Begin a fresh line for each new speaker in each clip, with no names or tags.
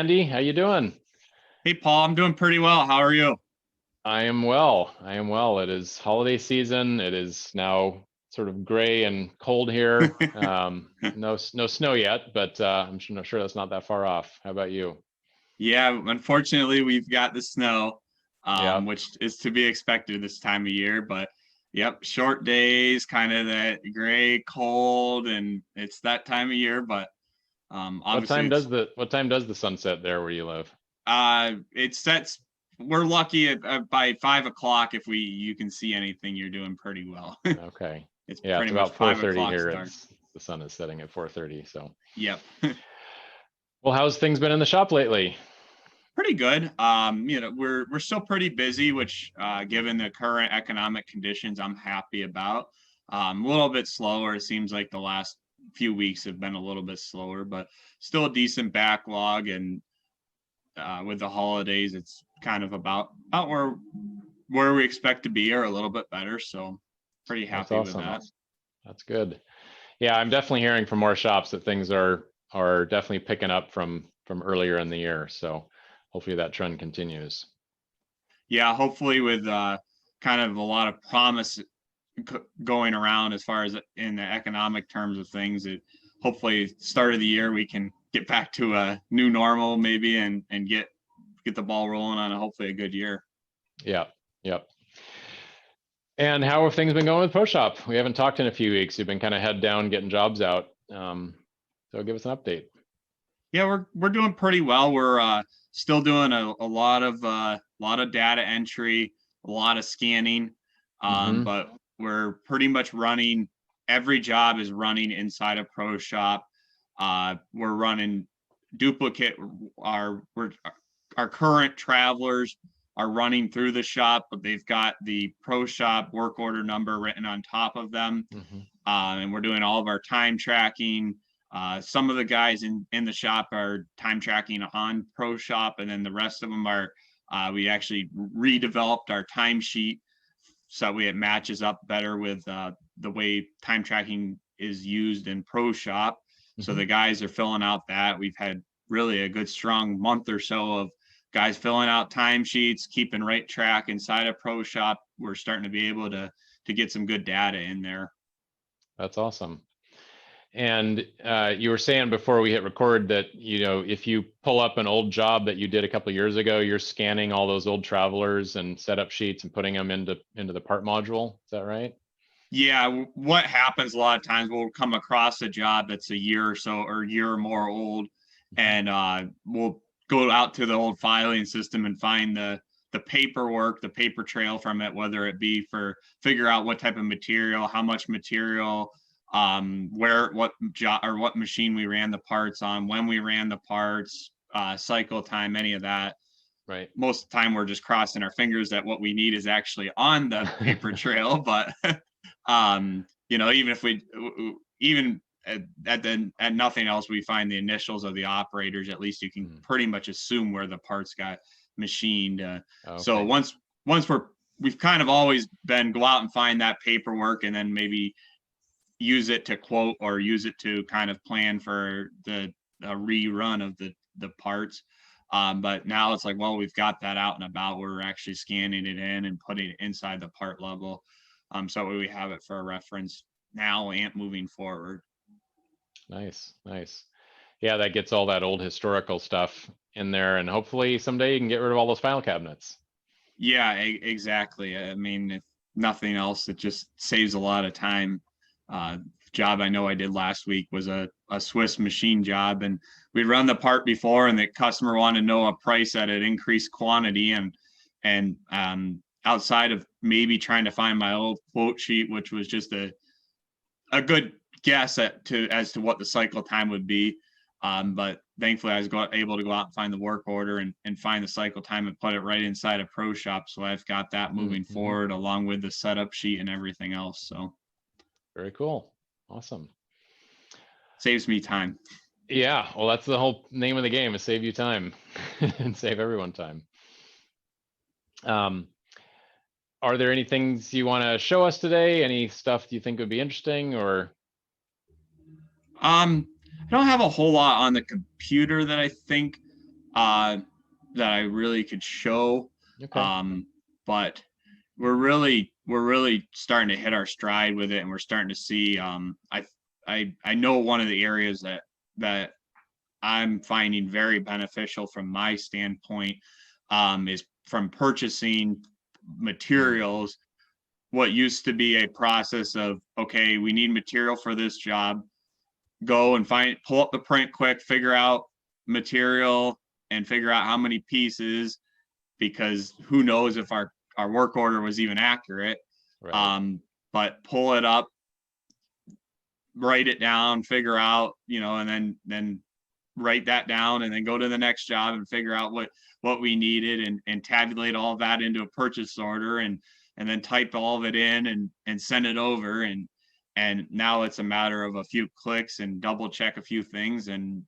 Andy. How you doing?
Hey Paul, I'm doing pretty well. How are you?
I am well. I am well. It is holiday season. It is now sort of gray and cold here. No snow yet, but I'm sure that's not that far off. How about you?
Yeah, unfortunately, we've got the snow,
Yeah.
which is to be expected this time of year. But yep, short days, kind of that gray, cold, and it's that time of year. But
What
obviously,
time does the sunset there where you live?
it sets. We're lucky by 5 o'clock if you can see anything, you're doing pretty well.
Okay.
It's
Yeah, it's
pretty much
about
five
4:30
o'clock
here.
start.
It's the sun is setting at 4:30. So,
Yep.
well, how's things been in the shop lately?
Pretty good. We're still pretty busy, which, given the current economic conditions, I'm happy about. A little bit slower. It seems like the last few weeks have been a little bit slower, but still a decent backlog. And with the holidays, it's kind of about where we expect to be, or a little bit better. So pretty
That's
happy with
awesome.
that.
That's good. Yeah, I'm definitely hearing from more shops that things are definitely picking up from earlier in the year. So hopefully that trend continues.
Yeah, hopefully with kind of a lot of promise going around as far as in the economic terms of things, it hopefully start of the year we can get back to a new normal maybe, and get the ball rolling on hopefully a good year.
Yeah, yep. And how have things been going with Pro Shop? We haven't talked in a few weeks. You've been kind of head down getting jobs out. So give us an update.
Yeah, we're doing pretty well. We're still doing a lot of data entry, a lot of scanning,
Mm-hmm.
but we're pretty much running. Every job is running inside of Pro Shop. We're running duplicate. Our current travelers are running through the shop, but they've got the Pro Shop work order number written on top of them,
Mm-hmm.
and we're doing all of our time tracking. Some of the guys in the shop are time tracking on Pro Shop, and then the rest of them are. We actually redeveloped our timesheet so it matches up better with the way time tracking is used in Pro Shop. So
Mm-hmm.
the guys are filling out that. We've had really a good strong month or so of guys filling out timesheets, keeping right track inside of Pro Shop. We're starting to be able to get some good data in there.
That's awesome. And you were saying before we hit record that, if you pull up an old job that you did a couple of years ago, you're scanning all those old travelers and setup sheets and putting them into the part module. Is that right?
Yeah, what happens a lot of times, we'll come across a job that's a year or so or a year or more old, and we'll go out to the old filing system and find the paperwork, the paper trail from it, whether it be for figure out what type of material, how much material, where, what job or what machine we ran the parts on, when we ran the parts, cycle time, any of that.
Right.
Most of the time we're just crossing our fingers that what we need is actually on the paper trail, but even if we even at nothing else, we find the initials of the operators. At least you can pretty much assume where the parts got machined. So
Okay.
once we've kind of always been go out and find that paperwork, and then maybe use it to quote or use it to kind of plan for the rerun of the parts. But now it's like, well, we've got that out and about. We're actually scanning it in and putting it inside the part level. So we have it for a reference now and moving forward.
Nice, nice. Yeah, that gets all that old historical stuff in there, and hopefully someday you can get rid of all those file cabinets.
Yeah, exactly. I mean, if nothing else, it just saves a lot of time. Job I know I did last week was a Swiss machine job, and we'd run the part before, and the customer wanted to know a price at an increased quantity, and outside of maybe trying to find my old quote sheet, which was just a good guess as to what the cycle time would be. But thankfully, I was able to go out and find the work order and find the cycle time and put it right inside of Pro Shop. So I've got that moving forward along with the setup sheet and everything else. So
very cool. Awesome.
Saves me time.
Yeah, well, that's the whole name of the game, is save you time and save everyone time. Are there any things you want to show us today? Any stuff you think would be interesting, or?
I don't have a whole lot on the computer that I think that I really could show.
Okay.
But we're really starting to hit our stride with it, and we're starting to see. I know one of the areas that I'm finding very beneficial from my standpoint is from purchasing
Mm,
materials. What used to be a process of, okay, we need material for this job, go and pull up the print quick, figure out material and figure out how many pieces, because who knows if our work order was even accurate.
right.
Um, but pull it up, write it down, figure out, and then write that down, and then go to the next job and figure out what we needed, and tabulate all of that into a purchase order, and then type all of it in, and send it over, and now it's a matter of a few clicks and double check a few things, and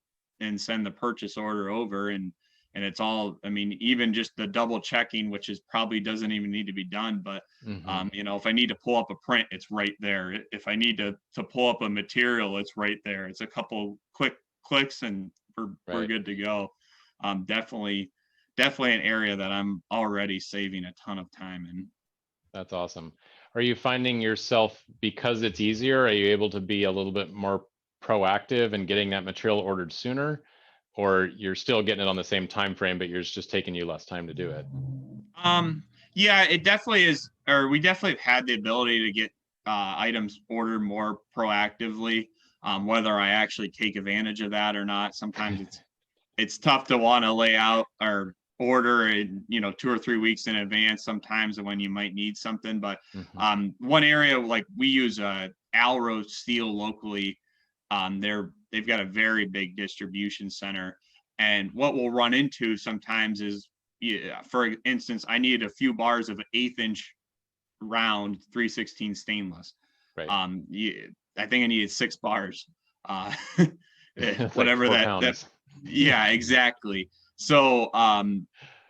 send the purchase order over, and it's all, I mean, even just the double checking, which is probably doesn't even need to be done, but
Hmm.
if I need to pull up a print, it's right there. If I need to pull up a material, it's right there. It's a couple clicks, and we're
Right.
good to go. Definitely an area that I'm already saving a ton of time in.
That's awesome. Are you finding yourself, because it's easier, are you able to be a little bit more proactive and getting that material ordered sooner? Or you're still getting it on the same time frame, but it's just taking you less time to do it?
Yeah, it definitely is, or we definitely have had the ability to get items ordered more proactively. Whether I actually take advantage of that or not, sometimes it's tough to want to lay out or order in 2 or 3 weeks in advance sometimes when you might need something. But
Hmm.
one area, like we use Alro Steel locally. They've got a very big distribution center, and what we'll run into sometimes is, yeah, for instance, I need a few bars of 1/8 inch round 316 stainless.
Right.
Yeah, I think I needed 6 bars. Uh,
It's like
whatever
four
that,
pounds.
yeah, exactly. So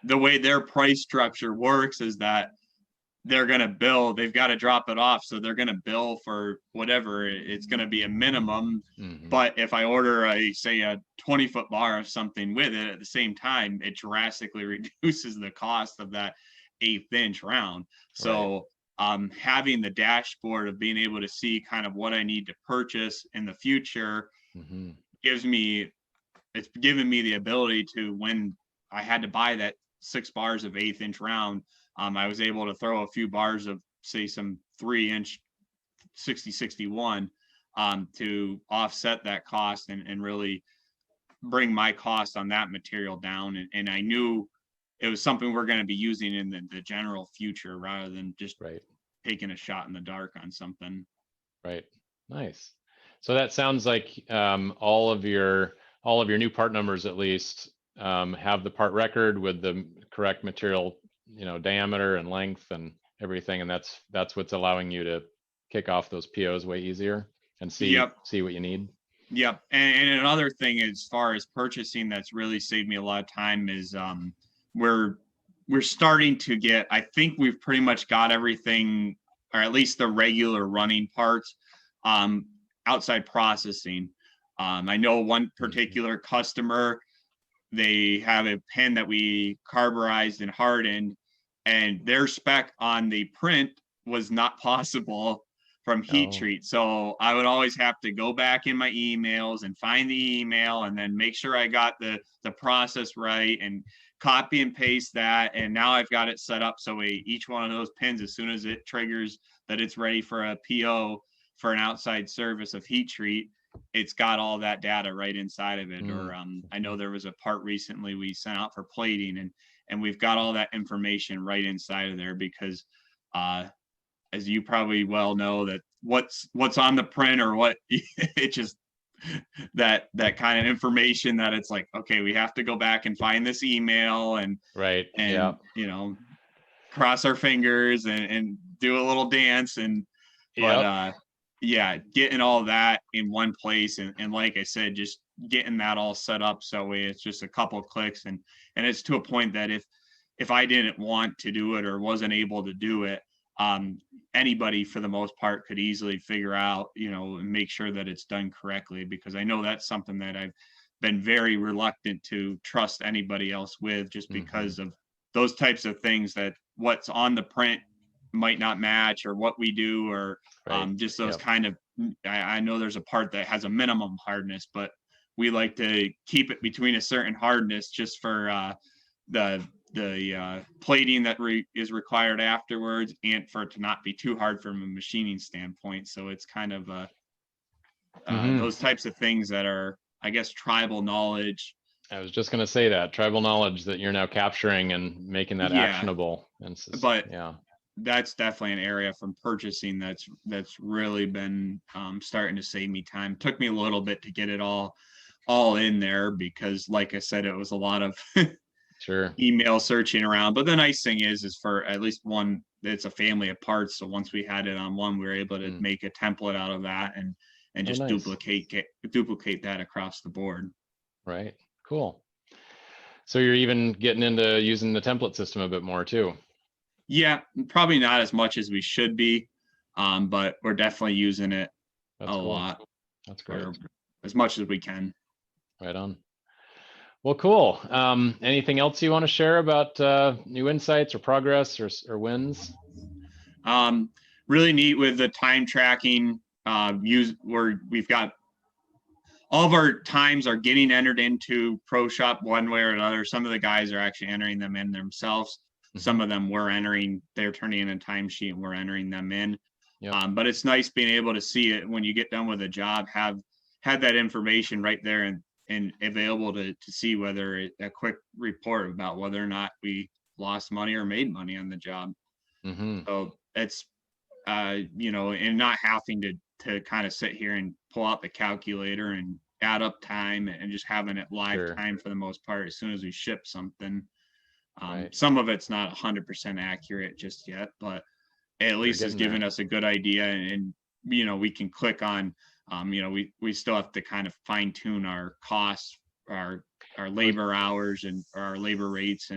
the way their price structure works is that they've got to drop it off. So they're going to bill for whatever. It's going to be a minimum.
Hmm.
But if I order say a 20-foot bar of something with it at the same time, it drastically reduces the cost of that 1/8 inch round.
Right.
So having the dashboard of being able to see kind of what I need to purchase in the future
Hmm.
gives me it's given me the ability to, when I had to buy that 6 bars of 1/8 inch round, I was able to throw a few bars of, say, some 3 inch 6061 to offset that cost, and really bring my cost on that material down. And I knew it was something we're going to be using in the general future rather than just
Right.
taking a shot in the dark on something.
Right. Nice. So that sounds like all of your new part numbers at least have the part record with the correct material, diameter and length and everything, and that's what's allowing you to kick off those POs way easier and see
Yep.
see what you need.
Yep. And another thing as far as purchasing that's really saved me a lot of time is we're we're starting to get, I think we've pretty much got everything, or at least the regular running parts, um, outside processing. I know one
Mhm.
particular customer, they have a pen that we carburized and hardened, and their spec on the print was not possible from heat
Oh,
treat. So I would always have to go back in my emails and find the email, and then make sure I got the process right, and copy and paste that. And now I've got it set up so each one of those pins, as soon as it triggers that it's ready for a PO for an outside service of heat treat, it's got all that data right inside of it. Or I know
mhm.
there was a part recently we sent out for plating, and we've got all that information right inside of there, because uh, as you probably well know, that what's on the print, or what it just, that kind of information, that it's like, okay, we have to go back and find this email, and
Right. Yeah.
and cross our fingers, and do a little dance. But
Yep.
yeah, getting all that in one place, and like I said, just getting that all set up so it's just a couple of clicks, and it's to a point that if I didn't want to do it or wasn't able to do it, um anybody for the most part could easily figure out, and make sure that it's done correctly, because I know that's something that been very reluctant to trust anybody else with, just because of those types of things, that what's on the print might not match, or what we do, or
Right.
just those
Yep.
kind of, I know there's a part that has a minimum hardness, but we like to keep it between a certain hardness, just for the plating that is required afterwards, and for it to not be too hard from a machining standpoint. So it's kind of those types of things that are, I guess, tribal knowledge.
I was just going to say that tribal knowledge that you're now capturing and making that
Yeah,
actionable. And
but
yeah,
that's definitely an area from purchasing that's really been starting to save me time. Took me a little bit to get it all in there, because like I said, it was a lot of
sure.
email searching around. But the nice thing is for at least one, it's a family of parts. So once we had it on one, we were able to make a template out of that, and just
nice.
duplicate that across the board.
Right. Cool. So you're even getting into using the template system a bit more too.
Yeah, probably not as much as we should be, but we're definitely using it a lot.
That's great.
As much as we can.
Right on. Well, cool. Anything else you want to share about new insights or progress or wins?
Really neat with the time tracking. We've got all of our times are getting entered into ProShop one way or another. Some of the guys are actually entering them in themselves. Some of them they're turning in a timesheet and we're entering them in. Yep. But it's nice being able to see it when you get done with a job, have that information right there and available to see whether a quick report about whether or not we lost money or made money on the job. So it's, and not having to kind of sit here and pull out the calculator and add up time, and just having it live time for the most part as soon as we ship something. Some of it's not 100% accurate just yet, but at least it's giving us a good idea, and we can click on, we still have to kind of fine tune our costs, our labor hours and our labor rates,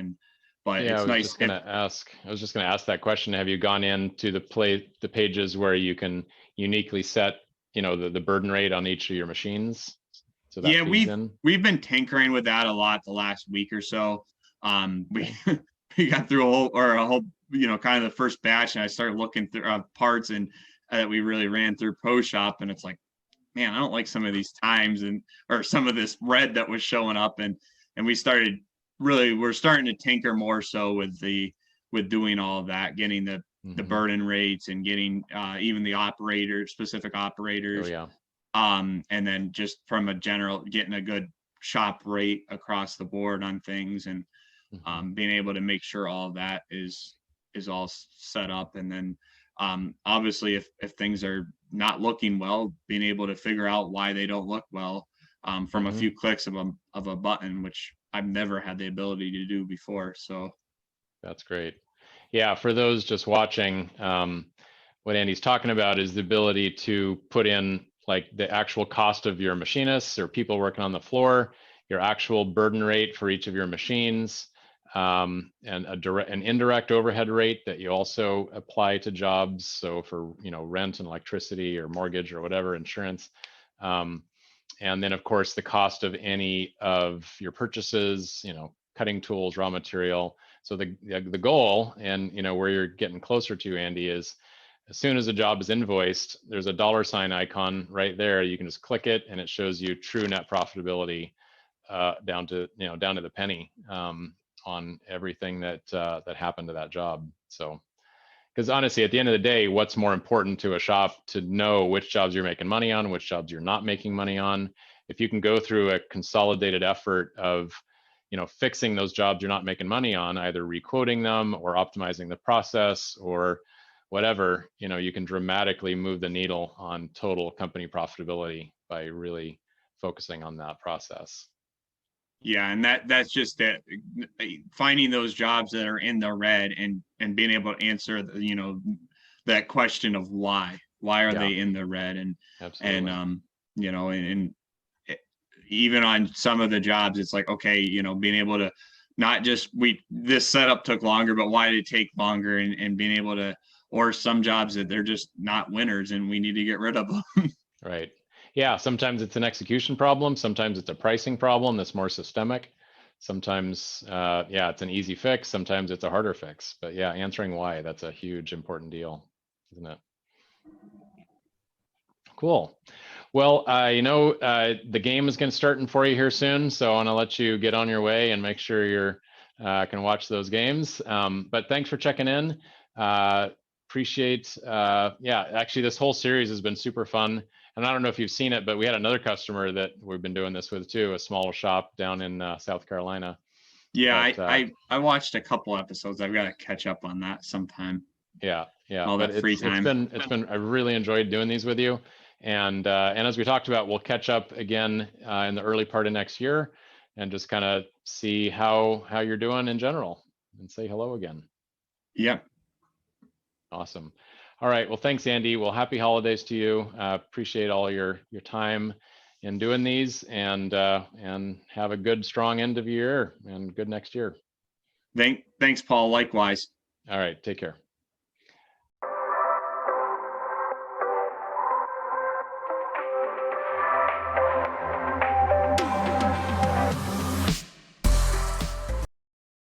but
yeah,
it's nice.
I was just going to ask that question. Have you gone into the pages where you can uniquely set, the burden rate on each of your machines? So that
we've been tinkering with that a lot the last week or so. We got through a whole, kind of the first batch, and I started looking through parts and that we really ran through ProShop, and it's like, man, I don't like some of these times or some of this red that was showing up, and we're starting to tinker more so with doing all of that, getting the burden rates, and getting even the specific operators. And then just from a general, getting a good shop rate across the board on things, and being able to make sure all of that is all set up. And then obviously if things are not looking well, being able to figure out why they don't look well from a few clicks of a button, which I've never had the ability to do before. So
that's great. Yeah, for those just watching, what Andy's talking about is the ability to put in like the actual cost of your machinists or people working on the floor, your actual burden rate for each of your machines, and an indirect overhead rate that you also apply to jobs. So for rent and electricity or mortgage or whatever, insurance, and then of course the cost of any of your purchases, cutting tools, raw material. So the goal, and where you're getting closer to, Andy, is as soon as a job is invoiced, there's a $sign icon right there. You can just click it, and it shows you true net profitability down to the penny on everything that happened to that job. So, because honestly, at the end of the day, what's more important to a shop to know which jobs you're making money on, which jobs you're not making money on. If you can go through a consolidated effort of fixing those jobs you're not making money on, either requoting them or optimizing the process or whatever, you can dramatically move the needle on total company profitability by really focusing on that process.
Yeah, and that's just that, finding those jobs that are in the red and being able to answer that question of why are they in the red, and absolutely. And even on some of the jobs, it's like, okay, being able to not just this setup took longer, but why did it take longer, and being able to, or some jobs that they're just not winners and we need to get rid of them.
Right. Yeah, sometimes it's an execution problem. Sometimes it's a pricing problem that's more systemic. Sometimes, yeah, it's an easy fix. Sometimes it's a harder fix. But yeah, answering why, that's a huge important deal, isn't it? Cool. Well, the game is going to start for you here soon, so I want to let you get on your way and make sure you're can watch those games. But thanks for checking in. Appreciate. Yeah, actually, this whole series has been super fun. And I don't know if you've seen it, but we had another customer that we've been doing this with too, a smaller shop down in South Carolina.
Yeah,
But
I watched a couple episodes. I've got to catch up on that sometime.
yeah,
All
but
that free time.
I really enjoyed doing these with you. And as we talked about, we'll catch up again in the early part of next year and just kind of see how you're doing in general and say hello again.
Yep.
Awesome. All right. Well, thanks, Andy. Well, happy holidays to you. Appreciate all your time in doing these, and have a good, strong end of year and good next year.
Thanks, Paul. Likewise.
All right. Take care.